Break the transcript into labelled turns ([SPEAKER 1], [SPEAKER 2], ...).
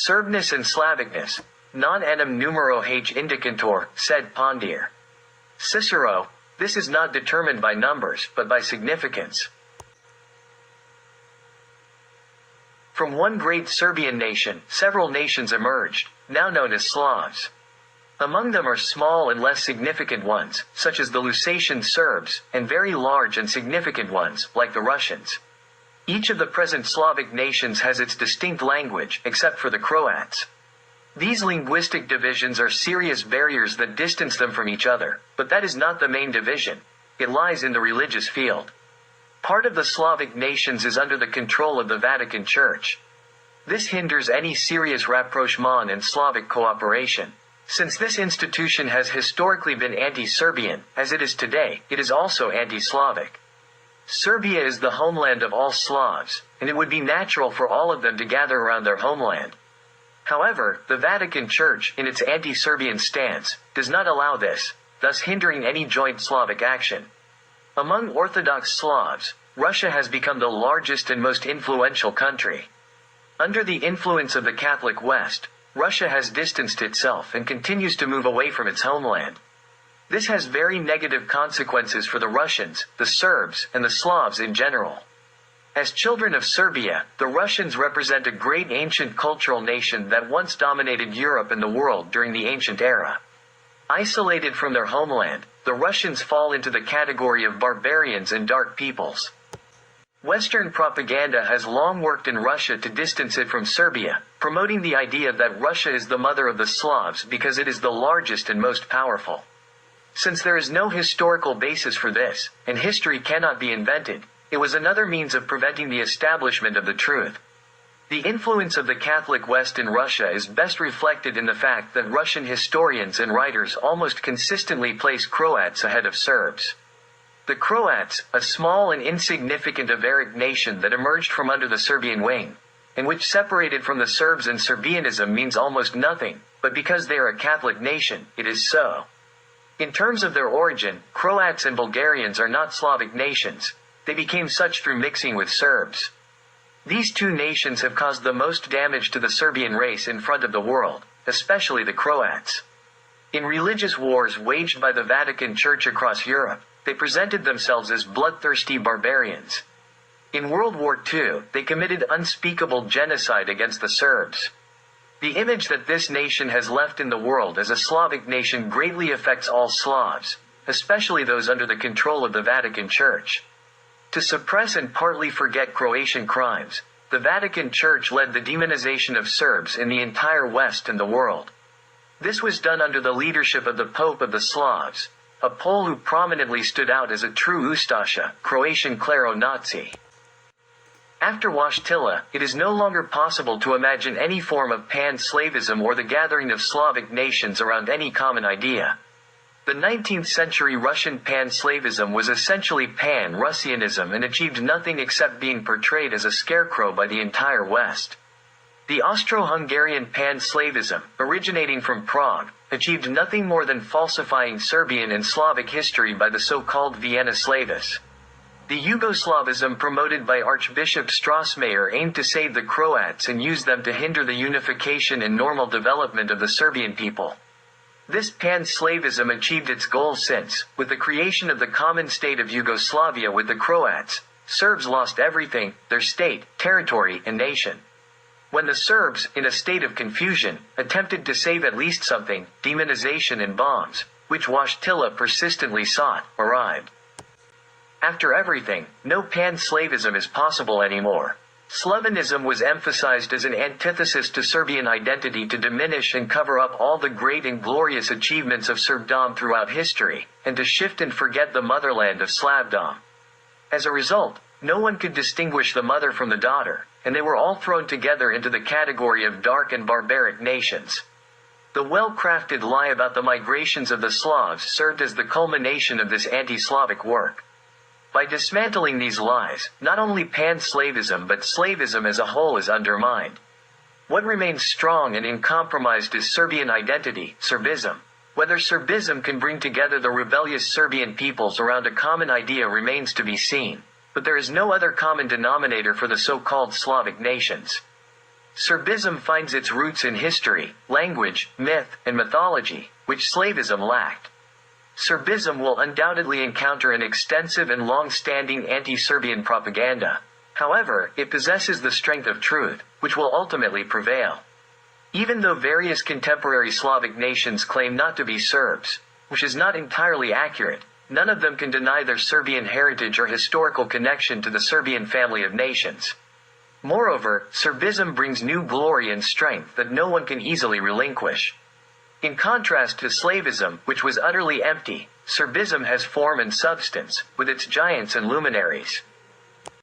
[SPEAKER 1] Serbness and Slavicness, non enim numero h indicantor, sed pondir. Cicero, this is not determined by numbers, but by significance. From one great Serbian nation, several nations emerged, now known as Slavs. Among them are small and less significant ones, such as the Lusatian Serbs, and very large and significant ones, like the Russians. Each of the present Slavic nations has its distinct language, except for the Croats. These linguistic divisions are serious barriers that distance them from each other, but that is not the main division. It lies in the religious field. Part of the Slavic nations is under the control of the Vatican Church. This hinders any serious rapprochement and Slavic cooperation. Since this institution has historically been anti-Serbian, as it is today, it is also anti-Slavic. Serbia is the homeland of all Slavs, and it would be natural for all of them to gather around their homeland. However, the Vatican Church, in its anti-Serbian stance, does not allow this, thus hindering any joint Slavic action. Among Orthodox Slavs, Russia has become the largest and most influential country. Under the influence of the Catholic West, Russia has distanced itself and continues to move away from its homeland. This has very negative consequences for the Russians, the Serbs, and the Slavs in general. As children of Serbia, the Russians represent a great ancient cultural nation that once dominated Europe and the world during the ancient era. Isolated from their homeland, the Russians fall into the category of barbarians and dark peoples. Western propaganda has long worked in Russia to distance it from Serbia, promoting the idea that Russia is the mother of the Slavs because it is the largest and most powerful. Since there is no historical basis for this, and history cannot be invented, it was another means of preventing the establishment of the truth. The influence of the Catholic West in Russia is best reflected in the fact that Russian historians and writers almost consistently place Croats ahead of Serbs. The Croats, a small and insignificant Avaric nation that emerged from under the Serbian wing, and which separated from the Serbs and Serbianism means almost nothing, but because they are a Catholic nation, it is so. In terms of their origin, Croats and Bulgarians are not Slavic nations. They became such through mixing with Serbs. These two nations have caused the most damage to the Serbian race in front of the world, especially the Croats. In religious wars waged by the Vatican Church across Europe, they presented themselves as bloodthirsty barbarians. In World War II, they committed unspeakable genocide against the Serbs. The image that this nation has left in the world as a Slavic nation greatly affects all Slavs, especially those under the control of the Vatican Church. To suppress and partly forget Croatian crimes, the Vatican Church led the demonization of Serbs in the entire West and the world. This was done under the leadership of the Pope of the Slavs, a Pole who prominently stood out as a true Ustasha, Croatian Klero-Nazi. After Wojtyla, it is no longer possible to imagine any form of pan-Slavism or the gathering of Slavic nations around any common idea. The 19th century Russian pan-Slavism was essentially pan-Russianism and achieved nothing except being portrayed as a scarecrow by the entire West. The Austro-Hungarian pan-Slavism, originating from Prague, achieved nothing more than falsifying Serbian and Slavic history by the so-called Vienna Slavis. The Yugoslavism promoted by Archbishop Strossmayer aimed to save the Croats and used them to hinder the unification and normal development of the Serbian people. This pan-Slavism achieved its goal since, with the creation of the common state of Yugoslavia with the Croats, Serbs lost everything, their state, territory, and nation. When the Serbs, in a state of confusion, attempted to save at least something, demonization and bombs, which Wojtyla persistently sought, arrived. After everything, no pan-Slavism is possible anymore. Slavinism was emphasized as an antithesis to Serbian identity to diminish and cover up all the great and glorious achievements of Serbdom throughout history, and to shift and forget the motherland of Slavdom. As a result, no one could distinguish the mother from the daughter, and they were all thrown together into the category of dark and barbaric nations. The well-crafted lie about the migrations of the Slavs served as the culmination of this anti-Slavic work. By dismantling these lies, not only pan-Slavism but Slavism as a whole is undermined. What remains strong and uncompromised is Serbian identity, Serbism. Whether Serbism can bring together the rebellious Serbian peoples around a common idea remains to be seen, but there is no other common denominator for the so-called Slavic nations. Serbism finds its roots in history, language, myth, and mythology, which Slavism lacked. Serbism will undoubtedly encounter an extensive and long-standing anti-Serbian propaganda. However, it possesses the strength of truth, which will ultimately prevail. Even though various contemporary Slavic nations claim not to be Serbs, which is not entirely accurate, none of them can deny their Serbian heritage or historical connection to the Serbian family of nations. Moreover, Serbism brings new glory and strength that no one can easily relinquish. In contrast to Slavism, which was utterly empty, Serbism has form and substance, with its giants and luminaries.